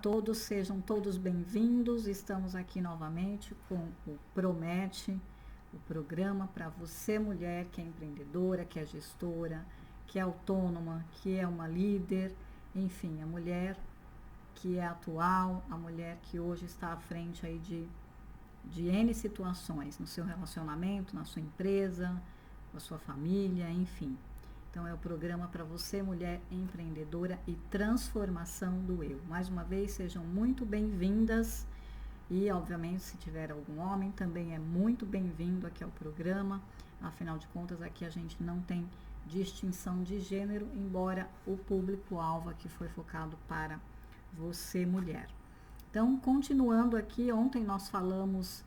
todos, sejam todos bem-vindos. Estamos aqui novamente com o Promete, o programa para você, mulher que é empreendedora, que é gestora, que é autônoma, que é uma líder, enfim, a mulher que é atual, a mulher que hoje está à frente aí de N situações no seu relacionamento, na sua empresa, com a sua família, enfim. Então, é o programa para você, mulher empreendedora e transformação do eu. Mais uma vez, sejam muito bem-vindas e, obviamente, se tiver algum homem, também é muito bem-vindo aqui ao programa. Afinal de contas, aqui a gente não tem distinção de gênero, embora o público-alvo aqui foi focado para você, mulher. Então, continuando aqui, ontem nós falamos,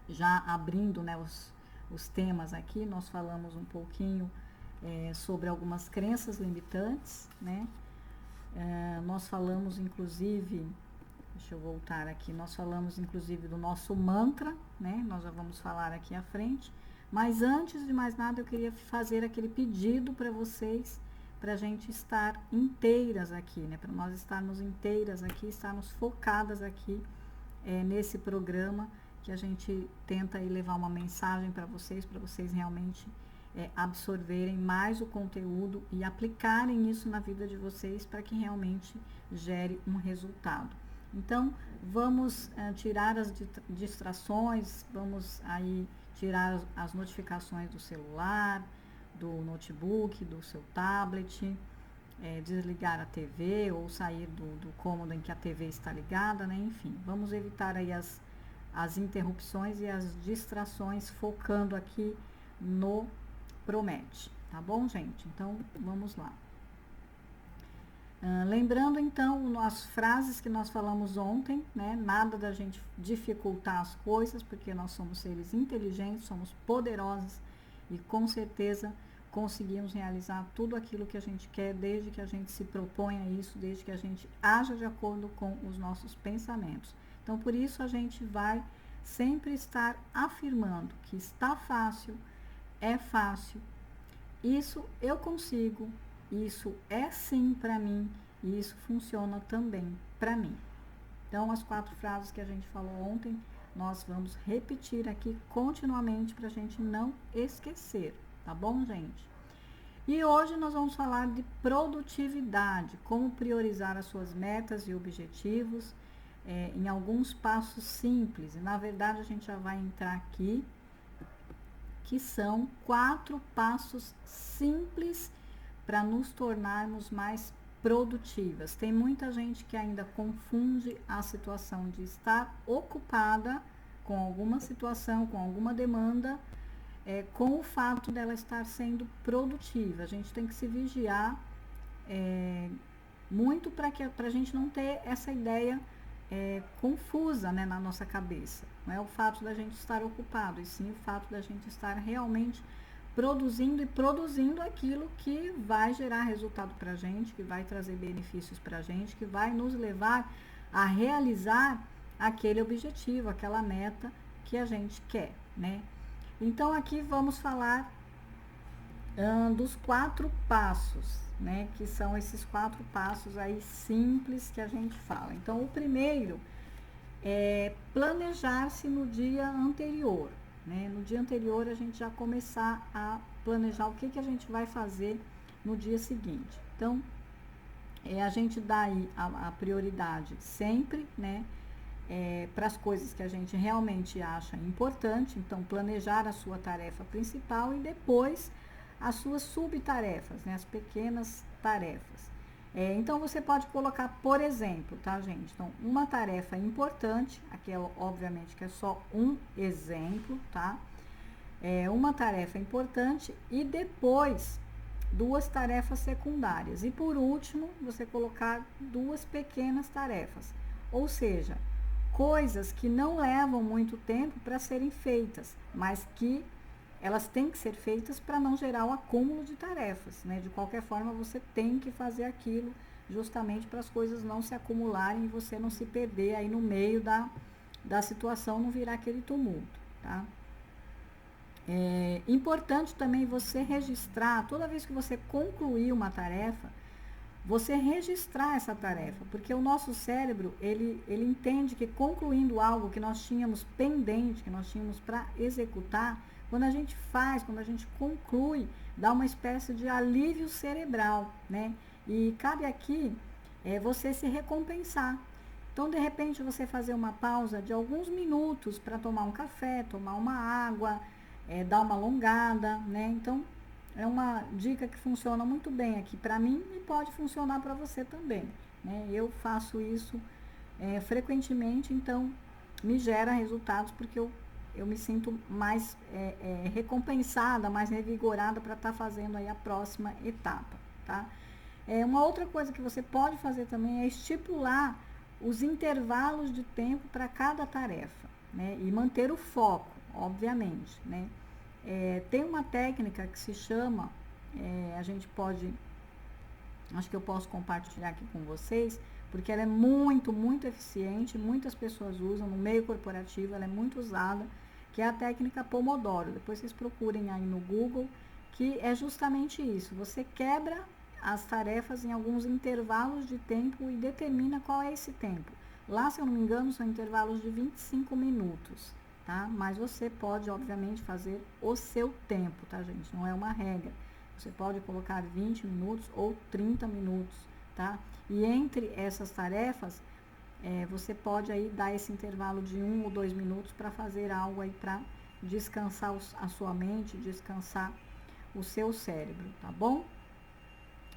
já abrindo, né, os temas aqui, nós falamos um pouquinho sobre algumas crenças limitantes, né? Nós falamos, inclusive, deixa eu voltar aqui, nós falamos, inclusive, do nosso mantra, né? Nós já vamos falar aqui à frente, mas antes de mais nada, eu queria fazer aquele pedido para vocês, para a gente estar inteiras aqui, né? Para nós estarmos inteiras aqui, estarmos focadas aqui nesse programa, que a gente tenta aí levar uma mensagem para vocês realmente absorverem mais o conteúdo e aplicarem isso na vida de vocês para que realmente gere um resultado. Então, vamos tirar as distrações, vamos aí tirar as notificações do celular, do notebook, do seu tablet, desligar a TV ou sair do cômodo em que a TV está ligada, né? Enfim, vamos evitar aí as interrupções e as distrações, focando aqui no Promete, tá bom, gente? Então, vamos lá. Lembrando, então, as frases que nós falamos ontem, né? Nada da gente dificultar as coisas, porque nós somos seres inteligentes, somos poderosos e, com certeza, conseguimos realizar tudo aquilo que a gente quer, desde que a gente se proponha isso, desde que a gente haja de acordo com os nossos pensamentos. Então, por isso, a gente vai sempre estar afirmando que está fácil, é fácil, isso eu consigo, isso é sim para mim e isso funciona também para mim. Então, as 4 frases que a gente falou ontem, nós vamos repetir aqui continuamente para a gente não esquecer, tá bom, gente? E hoje nós vamos falar de produtividade, como priorizar as suas metas e objetivos, em alguns passos simples. E, na verdade, a gente já vai entrar aqui, que são 4 passos simples para nos tornarmos mais produtivas. Tem muita gente que ainda confunde a situação de estar ocupada com alguma situação, com alguma demanda, com o fato dela estar sendo produtiva. A gente tem que se vigiar muito para a gente não ter essa ideia confusa, né, na nossa cabeça. Não é o fato da gente estar ocupado, e sim o fato da gente estar realmente produzindo aquilo que vai gerar resultado para a gente, que vai trazer benefícios para a gente, que vai nos levar a realizar aquele objetivo, aquela meta que a gente quer, né? Então, aqui vamos falar dos 4 passos, né? Que são esses 4 passos aí simples que a gente fala. Então, o primeiro é planejar-se no dia anterior, né? No dia anterior, a gente já começar a planejar o que a gente vai fazer no dia seguinte. Então, a gente dá aí a prioridade sempre, né? Para as coisas que a gente realmente acha importante. Então, planejar a sua tarefa principal e depois as suas subtarefas, né? As pequenas tarefas. Então, você pode colocar, por exemplo, tá, gente? Então, uma tarefa importante, aqui obviamente que é só um exemplo, tá? Uma tarefa importante e depois 2 tarefas secundárias. E por último, você colocar 2 pequenas tarefas. Ou seja, coisas que não levam muito tempo para serem feitas, mas que elas têm que ser feitas para não gerar o acúmulo de tarefas, né? De qualquer forma, você tem que fazer aquilo justamente para as coisas não se acumularem e você não se perder aí no meio da situação, não virar aquele tumulto, tá? Importante também você registrar, toda vez que você concluir uma tarefa, você registrar essa tarefa, porque o nosso cérebro, ele entende que concluindo algo que nós tínhamos pendente, que nós tínhamos para executar, quando a gente faz, quando a gente conclui, dá uma espécie de alívio cerebral, né? E cabe aqui você se recompensar. Então, de repente, você fazer uma pausa de alguns minutos para tomar um café, tomar uma água, dar uma alongada, né? Então, é uma dica que funciona muito bem aqui para mim e pode funcionar para você também, né? Eu faço isso frequentemente, então me gera resultados porque eu me sinto mais recompensada, mais revigorada para estar fazendo aí a próxima etapa, tá? Uma outra coisa que você pode fazer também é estipular os intervalos de tempo para cada tarefa, né? E manter o foco, obviamente, né? Tem uma técnica que se chama, a gente pode, acho que eu posso compartilhar aqui com vocês, porque ela é muito, muito eficiente, muitas pessoas usam, no meio corporativo ela é muito usada, que é a técnica Pomodoro. Depois vocês procurem aí no Google, que é justamente isso, você quebra as tarefas em alguns intervalos de tempo e determina qual é esse tempo. Lá, se eu não me engano, são intervalos de 25 minutos, tá? Mas você pode, obviamente, fazer o seu tempo, tá, gente? Não é uma regra. Você pode colocar 20 minutos ou 30 minutos, tá? E entre essas tarefas, você pode aí dar esse intervalo de 1 ou 2 minutos para fazer algo aí para descansar a sua mente, descansar o seu cérebro, tá bom?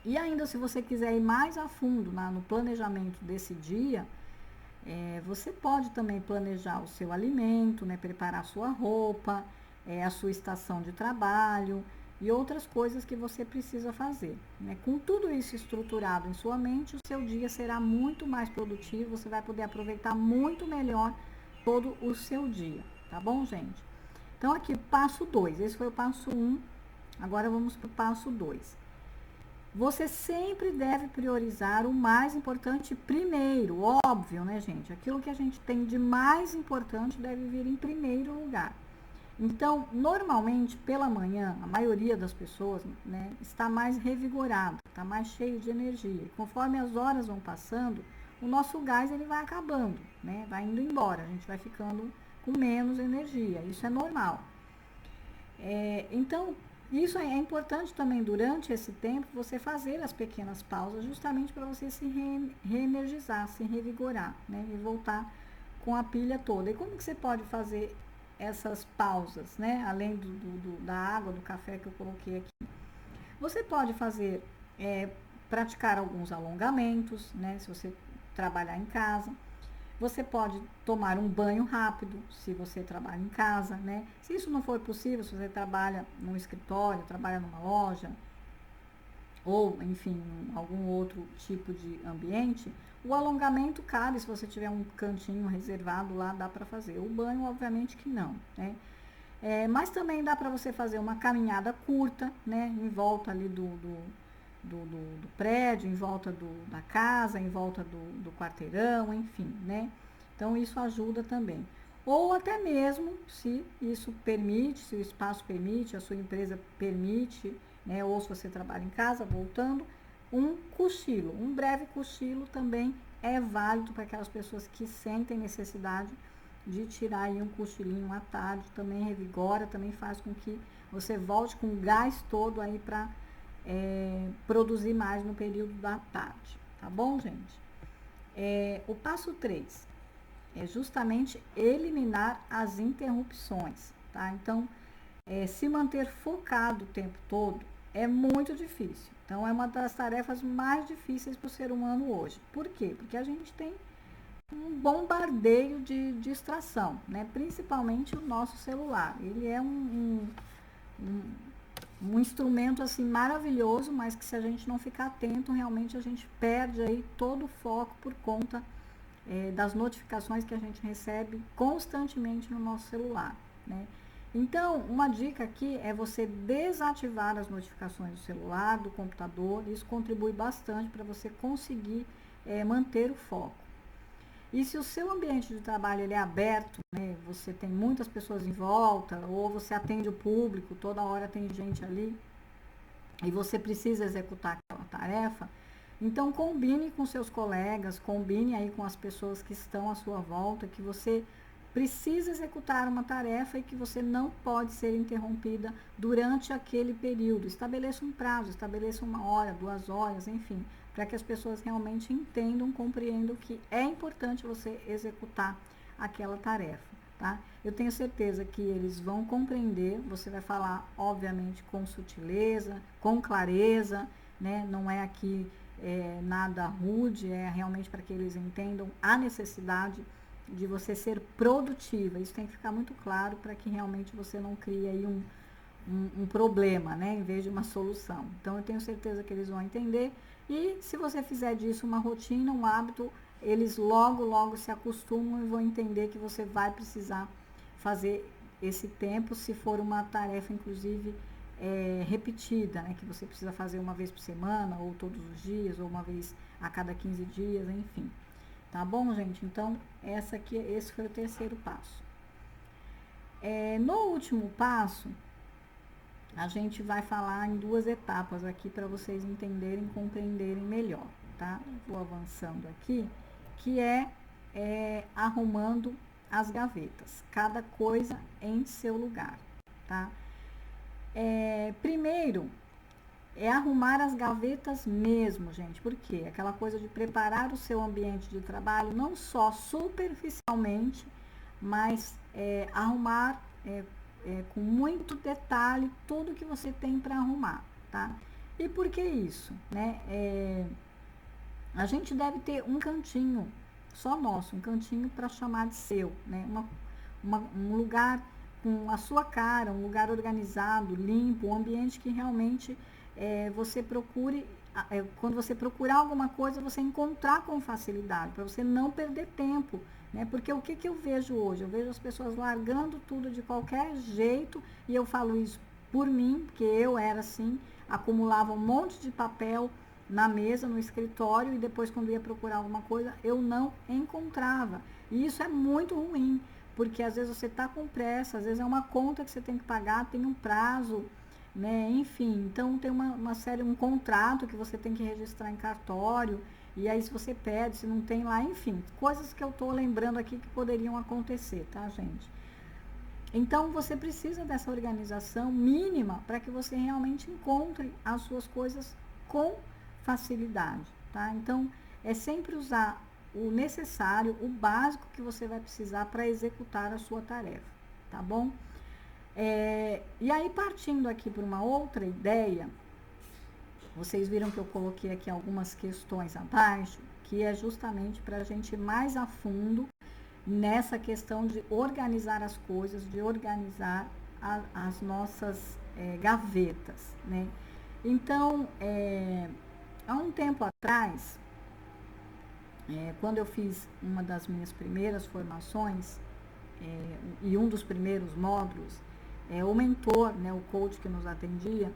E ainda, se você quiser ir mais a fundo no planejamento desse dia, você pode também planejar o seu alimento, né, preparar a sua roupa, a sua estação de trabalho e outras coisas que você precisa fazer, né? Com tudo isso estruturado em sua mente, o seu dia será muito mais produtivo, você vai poder aproveitar muito melhor todo o seu dia, tá bom, gente? Então, aqui, passo 2, esse foi o passo 1, agora vamos para o passo 2. Você sempre deve priorizar o mais importante primeiro, óbvio, né, gente? Aquilo que a gente tem de mais importante deve vir em primeiro lugar. Então, normalmente, pela manhã, a maioria das pessoas, né, está mais revigorada, está mais cheio de energia. E conforme as horas vão passando, o nosso gás ele vai acabando, né? Vai indo embora, a gente vai ficando com menos energia. Isso é normal. Então, isso é importante também durante esse tempo você fazer as pequenas pausas justamente para você se reenergizar, se revigorar, né? E voltar com a pilha toda. E como que você pode fazer essas pausas, né? Além da água, do café que eu coloquei aqui. Você pode fazer, praticar alguns alongamentos, né? Se você trabalhar em casa. Você pode tomar um banho rápido, se você trabalha em casa, né? Se isso não for possível, se você trabalha num escritório, trabalha numa loja, ou, enfim, algum outro tipo de ambiente, o alongamento cabe, se você tiver um cantinho reservado lá, dá para fazer. O banho, obviamente que não, né? Mas também dá para você fazer uma caminhada curta, né? Em volta ali do prédio, em volta da casa, em volta do quarteirão, enfim, né? Então, isso ajuda também. Ou até mesmo, se isso permite, se o espaço permite, a sua empresa permite, né? Ou se você trabalha em casa, voltando, um cochilo, um breve cochilo também é válido para aquelas pessoas que sentem necessidade de tirar aí um cochilinho à tarde, também revigora, também faz com que você volte com o gás todo aí para produzir mais no período da tarde, tá bom, gente? O passo 3 é justamente eliminar as interrupções, tá? Então, se manter focado o tempo todo é muito difícil. Então, é uma das tarefas mais difíceis para o ser humano hoje. Por quê? Porque a gente tem um bombardeio de distração, né? Principalmente o nosso celular. Ele é um instrumento assim maravilhoso, mas que se a gente não ficar atento, realmente a gente perde aí todo o foco por conta das notificações que a gente recebe constantemente no nosso celular, né? Então, uma dica aqui é você desativar as notificações do celular, do computador. Isso contribui bastante para você conseguir manter o foco. E se o seu ambiente de trabalho ele é aberto, né, você tem muitas pessoas em volta, ou você atende o público, toda hora tem gente ali, e você precisa executar aquela tarefa, Então, combine com seus colegas, combine aí com as pessoas que estão à sua volta, que você precisa executar uma tarefa e que você não pode ser interrompida durante aquele período. Estabeleça um prazo, estabeleça 1 hora, 2 horas, enfim, para que as pessoas realmente entendam, compreendam que é importante você executar aquela tarefa, tá? Eu tenho certeza que eles vão compreender, você vai falar, obviamente, com sutileza, com clareza, né? Não é aqui nada rude, é realmente para que eles entendam a necessidade de você ser produtiva. Isso tem que ficar muito claro para que realmente você não crie aí um problema, né, em vez de uma solução. Então, eu tenho certeza que eles vão entender e se você fizer disso uma rotina, um hábito, eles logo se acostumam e vão entender que você vai precisar fazer esse tempo, se for uma tarefa, inclusive, repetida, né, que você precisa fazer uma vez por semana, ou todos os dias, ou uma vez a cada 15 dias, enfim. Tá bom, gente? Então, esse foi o terceiro passo. No último passo, a gente vai falar em 2 etapas aqui para vocês entenderem, compreenderem melhor, tá? Vou avançando aqui, que arrumando as gavetas, cada coisa em seu lugar, tá? Primeiro, arrumar as gavetas mesmo, gente. Por quê? Aquela coisa de preparar o seu ambiente de trabalho, não só superficialmente, mas arrumar com muito detalhe tudo que você tem para arrumar, tá? E por que isso, né? A gente deve ter um cantinho só nosso, um cantinho para chamar de seu, né? Um lugar com a sua cara, um lugar organizado, limpo, um ambiente que realmente você procure, quando você procurar alguma coisa, você encontrar com facilidade, para você não perder tempo, né? Porque o que eu vejo hoje? Eu vejo as pessoas largando tudo de qualquer jeito, e eu falo isso por mim, porque eu era assim, acumulava um monte de papel na mesa, no escritório, e depois quando ia procurar alguma coisa, eu não encontrava. E isso é muito ruim, porque às vezes você está com pressa, às vezes é uma conta que você tem que pagar, tem um prazo, né? Enfim, então tem uma série, um contrato que você tem que registrar em cartório, e aí se você pede, se não tem lá, enfim, coisas que eu estou lembrando aqui que poderiam acontecer, tá, gente? Então você precisa dessa organização mínima para que você realmente encontre as suas coisas com facilidade, tá? Então é sempre usar o necessário, o básico que você vai precisar para executar a sua tarefa, tá bom? E aí, partindo aqui para uma outra ideia, vocês viram que eu coloquei aqui algumas questões abaixo, que é justamente para a gente ir mais a fundo nessa questão de organizar as coisas, de organizar as nossas gavetas, né? Então, há um tempo atrás, quando eu fiz uma das minhas primeiras formações, e um dos primeiros módulos, o mentor, né, o coach que nos atendia,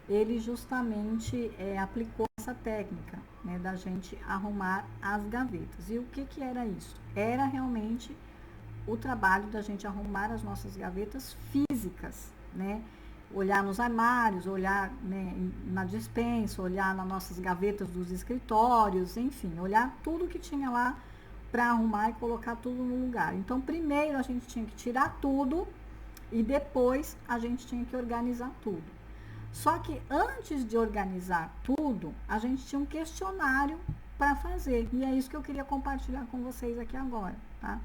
ele justamente aplicou essa técnica, né, da gente arrumar as gavetas. E o que era isso? Era realmente o trabalho da gente arrumar as nossas gavetas físicas, né? Olhar nos armários, olhar, né, na despensa, olhar nas nossas gavetas dos escritórios, enfim, olhar tudo que tinha lá para arrumar e colocar tudo no lugar. Então, primeiro a gente tinha que tirar tudo e depois a gente tinha que organizar tudo. Só que antes de organizar tudo, a gente tinha um questionário para fazer. E é isso que eu queria compartilhar com vocês aqui agora, tá?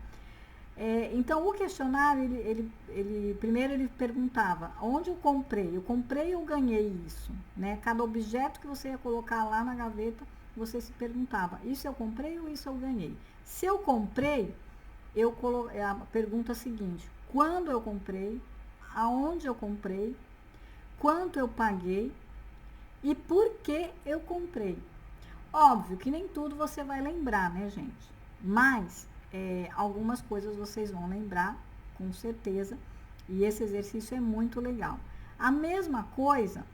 Então, o questionário, primeiro ele perguntava, onde eu comprei ou ganhei isso, né? Cada objeto que você ia colocar lá na gaveta, você se perguntava, isso eu comprei ou isso eu ganhei? Se eu comprei, a pergunta seguinte, quando eu comprei, aonde eu comprei, quanto eu paguei e por que eu comprei. Óbvio que nem tudo você vai lembrar, né, gente? Mas algumas coisas vocês vão lembrar, com certeza, e esse exercício é muito legal. A mesma coisa,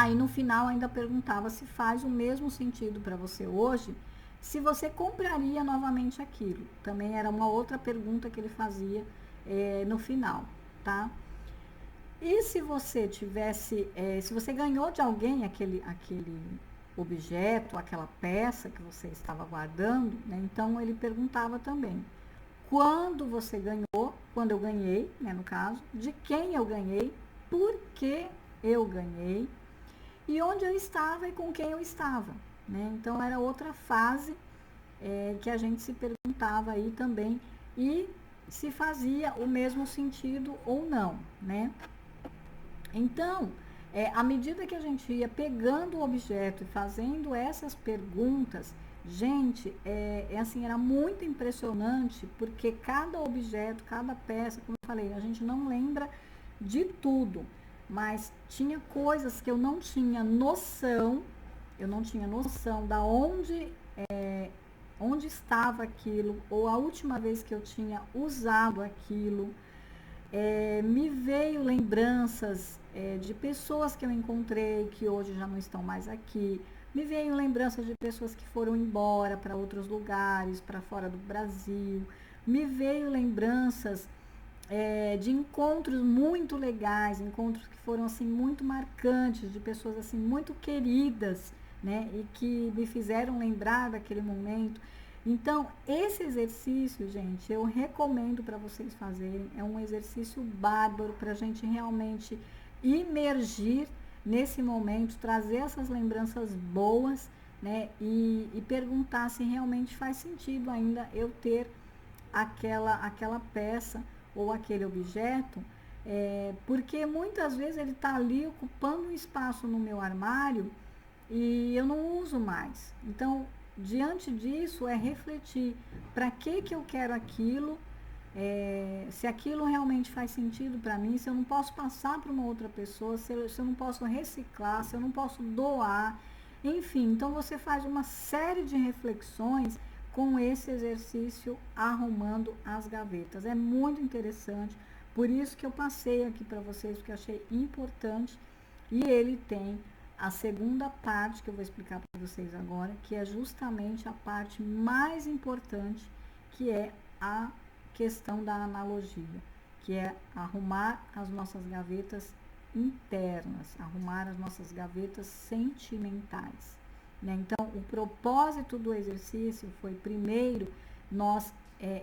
e no final ainda perguntava se faz o mesmo sentido para você hoje, se você compraria novamente aquilo. Também era uma outra pergunta que ele fazia no final, tá? E se você tivesse, se você ganhou de alguém aquele objeto, aquela peça que você estava guardando, né? Então ele perguntava também, quando você ganhou, quando eu ganhei, né, no caso, de quem eu ganhei, por que eu ganhei e onde eu estava e com quem eu estava, né? Então era outra fase que a gente se perguntava aí também e se fazia o mesmo sentido ou não, né? Então, à medida que a gente ia pegando o objeto e fazendo essas perguntas, gente, assim, era muito impressionante, porque cada objeto, cada peça, como eu falei, a gente não lembra de tudo, mas tinha coisas que eu não tinha noção da onde estava aquilo, ou a última vez que eu tinha usado aquilo. Me veio lembranças de pessoas que eu encontrei que hoje já não estão mais aqui. Me veio lembranças de pessoas que foram embora para outros lugares, para fora do Brasil. Me veio lembranças de encontros muito legais, encontros que foram assim muito marcantes, de pessoas assim muito queridas, né, e que me fizeram lembrar daquele momento. Então, esse exercício, gente, eu recomendo para vocês fazerem. É um exercício bárbaro para a gente realmente imergir nesse momento, trazer essas lembranças boas, né, e perguntar se realmente faz sentido ainda eu ter aquela peça ou aquele objeto, porque muitas vezes ele está ali ocupando um espaço no meu armário e eu não uso mais. Então, diante disso, é refletir para que eu quero aquilo, se aquilo realmente faz sentido para mim, se eu não posso passar para uma outra pessoa, se eu não posso reciclar, se eu não posso doar, enfim. Então, você faz uma série de reflexões com esse exercício arrumando as gavetas. É muito interessante, por isso que eu passei aqui para vocês, porque eu achei importante, e ele tem a segunda parte que eu vou explicar para vocês agora, que é justamente a parte mais importante, que é a questão da analogia, que é arrumar as nossas gavetas internas, arrumar as nossas gavetas sentimentais, né? Então, o propósito do exercício foi, primeiro, nós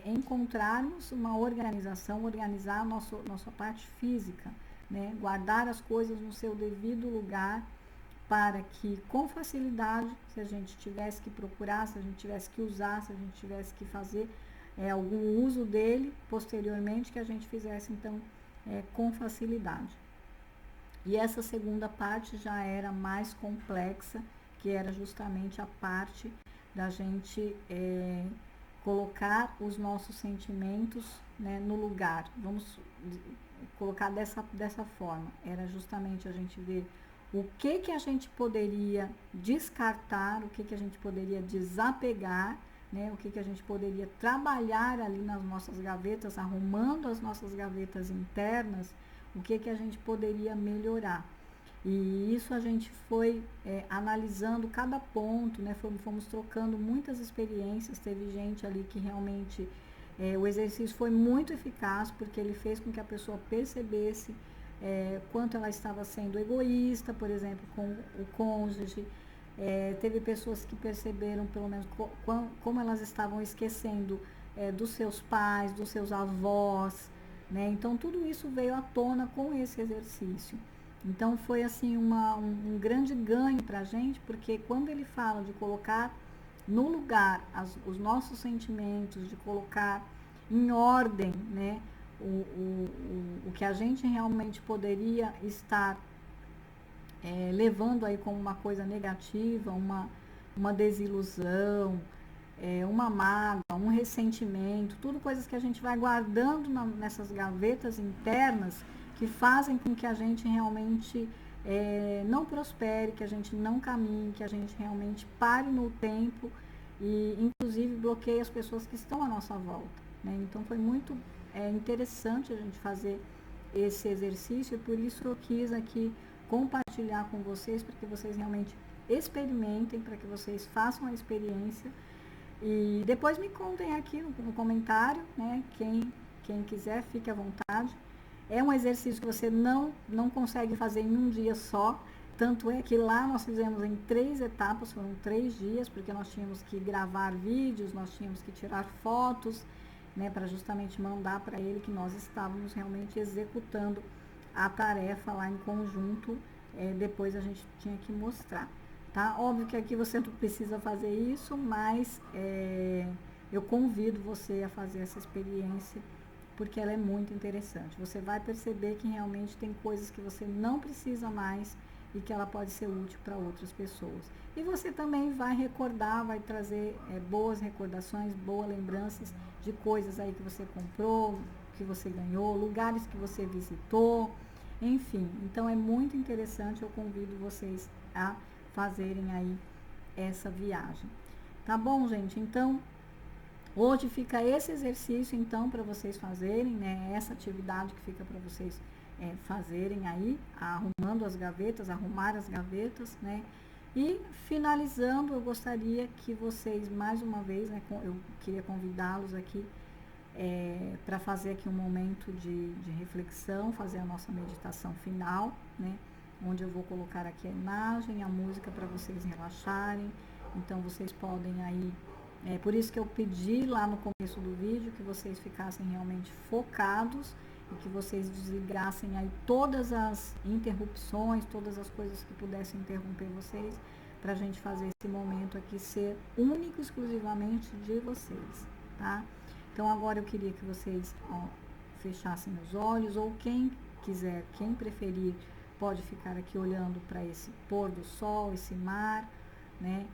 encontrarmos uma organização, organizar a nossa parte física, né? Guardar as coisas no seu devido lugar, para que com facilidade, se a gente tivesse que procurar, se a gente tivesse que usar, se a gente tivesse que fazer algum uso dele posteriormente, que a gente fizesse então com facilidade. E essa segunda parte já era mais complexa, que era justamente a parte da gente colocar os nossos sentimentos, né, no lugar. Vamos colocar dessa forma. Era justamente a gente ver o que a gente poderia descartar, o que a gente poderia desapegar, né, o que a gente poderia trabalhar ali nas nossas gavetas, arrumando as nossas gavetas internas, o que a gente poderia melhorar. E isso a gente foi analisando cada ponto, né, fomos trocando muitas experiências. Teve gente ali que realmente o exercício foi muito eficaz, porque ele fez com que a pessoa percebesse quanto ela estava sendo egoísta, por exemplo, com o cônjuge. Teve pessoas que perceberam, pelo menos, como elas estavam esquecendo dos seus pais, dos seus avós, né? Então, tudo isso veio à tona com esse exercício. Então, foi assim um grande ganho para a gente, porque quando ele fala de colocar no lugar os nossos sentimentos, de colocar em ordem, né, o que a gente realmente poderia estar levando aí como uma coisa negativa, uma desilusão, uma mágoa, um ressentimento, tudo coisas que a gente vai guardando nessas gavetas internas, que fazem com que a gente realmente não prospere, que a gente não caminhe, que a gente realmente pare no tempo e inclusive bloqueie as pessoas que estão à nossa volta, né? Então foi muito interessante a gente fazer esse exercício, e por isso eu quis aqui compartilhar com vocês, para que vocês realmente experimentem, para que vocês façam a experiência e depois me contem aqui no comentário, né? Quem quiser, fique à vontade. É um exercício que você não consegue fazer em um dia só. Tanto é que lá nós fizemos em 3 etapas, foram 3 dias, porque nós tínhamos que gravar vídeos, nós tínhamos que tirar fotos, né, para justamente mandar para ele que nós estávamos realmente executando a tarefa lá em conjunto. Depois a gente tinha que mostrar, tá? Óbvio que aqui você não precisa fazer isso, mas eu convido você a fazer essa experiência, porque ela é muito interessante. Você vai perceber que realmente tem coisas que você não precisa mais e que ela pode ser útil para outras pessoas. E você também vai recordar, vai trazer boas recordações, boas lembranças de coisas aí que você comprou, que você ganhou, lugares que você visitou, enfim. Então é muito interessante, eu convido vocês a fazerem aí essa viagem. Tá bom, gente? Então, hoje fica esse exercício, então, para vocês fazerem, né? Essa atividade que fica para vocês fazerem aí, arrumando as gavetas, arrumar as gavetas, né? E finalizando, eu gostaria que vocês, mais uma vez, né? Eu queria convidá-los aqui para fazer aqui um momento de reflexão, fazer a nossa meditação final, né? Onde eu vou colocar aqui a imagem, a música para vocês relaxarem. Então, vocês podem aí... por isso que eu pedi lá no começo do vídeo que vocês ficassem realmente focados e que vocês desligassem aí todas as interrupções, todas as coisas que pudessem interromper vocês, para a gente fazer esse momento aqui ser único, exclusivamente de vocês, tá? Então, agora eu queria que vocês fechassem os olhos, ou quem quiser, quem preferir, pode ficar aqui olhando para esse pôr do sol, esse mar, né?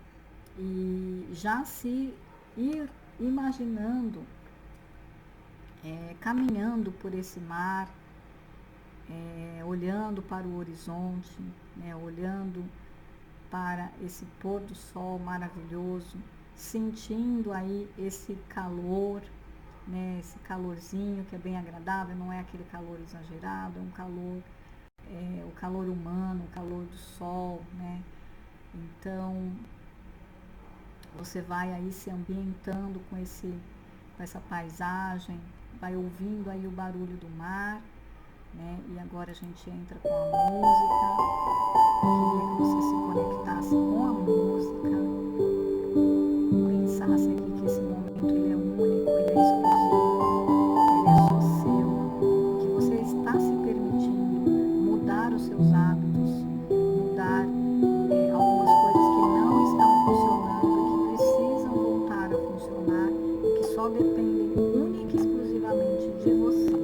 E já se ir imaginando, caminhando por esse mar, olhando para o horizonte, né, olhando para esse pôr do sol maravilhoso, sentindo aí esse calor, né, esse calorzinho que é bem agradável, não é aquele calor exagerado, é um calor, o calor humano, o calor do sol, né? Então, você vai aí se ambientando com essa paisagem, vai ouvindo aí o barulho do mar, né? E agora a gente entra com a música. Queria que você se conectasse com a música, pensasse aqui que esse momento ele é único, ele é exclusivo, ele é só seu, que você está se permitindo mudar os seus hábitos, mudar algumas coisas que não estão funcionando, que precisam voltar a funcionar e que só dependem única e exclusivamente de você.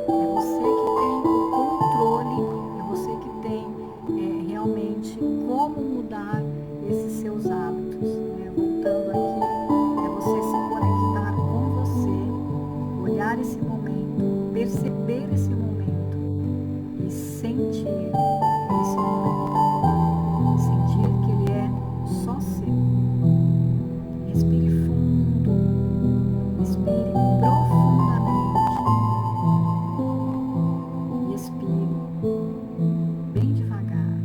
É você que tem o controle, é você que tem realmente como mudar esses seus hábitos, né? Voltando aqui, é você se conectar com você, olhar esse momento, perceber esse momento e sentir esse momento. Sentir que ele é só seu. Respire fundo, respire profundamente e expire bem devagar.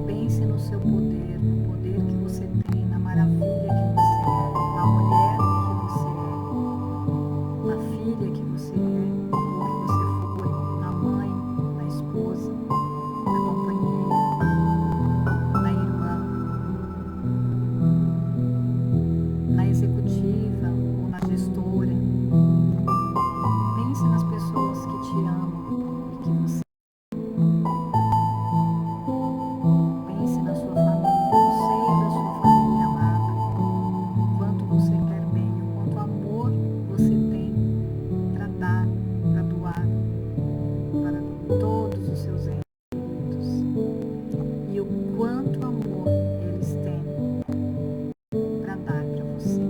Pense no seu poder, no poder que você tem, na maravilha que você é, na mulher que você é, na filha que você é, ou que você foi, na mãe, na esposa, na companheira, na irmã, na executiva ou na gestora. Pense nas pessoas que te amam e que você... Pense na sua família, no seio da sua família amada. O quanto você quer bem, o quanto amor você tem para dar, para doar para todos os seus entes queridos. E o quanto amor eles têm para dar para você.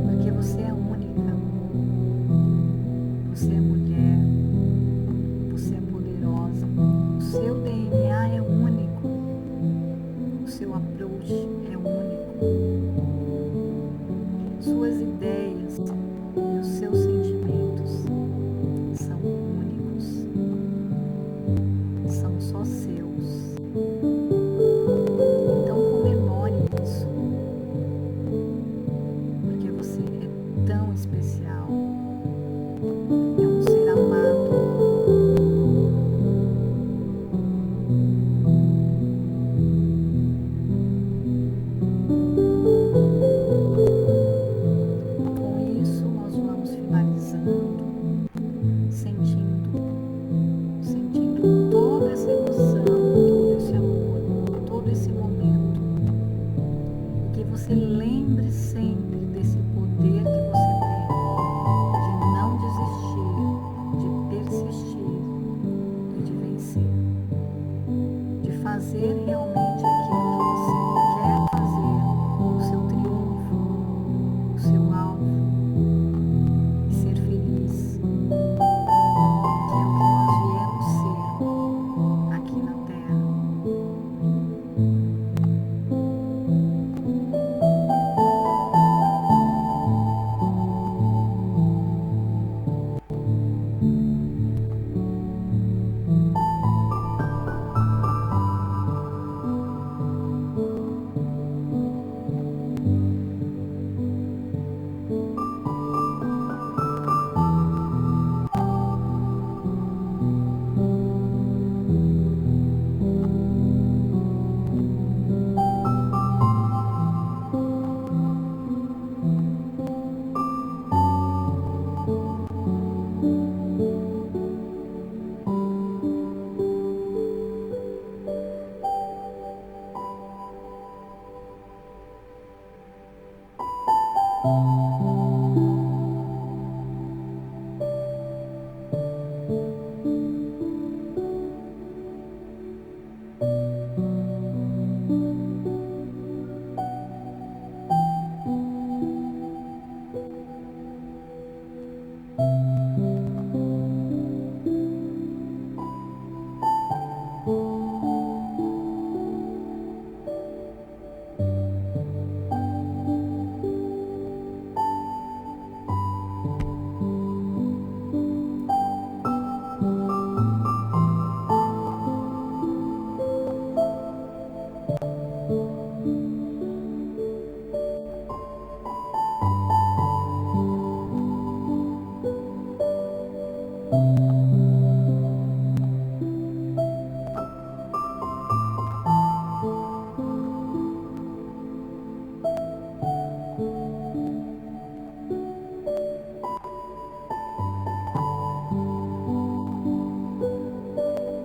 Porque você é única, você é mulher, você é poderosa, o seu DNA é único, o seu approach é único, suas ideias e os seus sentimentos são únicos, são só seus. Então comemore isso, porque você é tão especial. fazer realmente aquilo que você quer fazer, o seu triunfo, o seu alvo, e ser feliz, que é o que nós viemos ser aqui na Terra.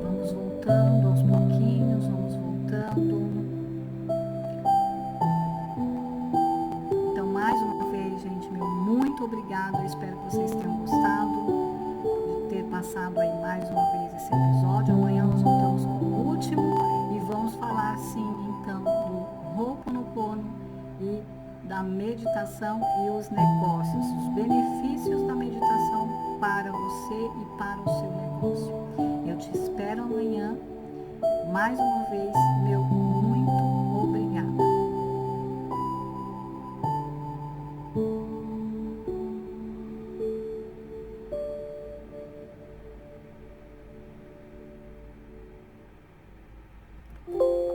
Vamos voltando aos pouquinhos, vamos voltando. Então, mais uma vez, gente, meu muito obrigado. Eu espero que vocês tenham gostado de ter passado aí mais uma vez esse episódio. Amanhã nós voltamos com o último e vamos falar, sim, então, do Ho'oponopono e da meditação e os negócios, os benefícios da meditação para você e para o seu negócio. Eu te espero amanhã. Mais uma vez, meu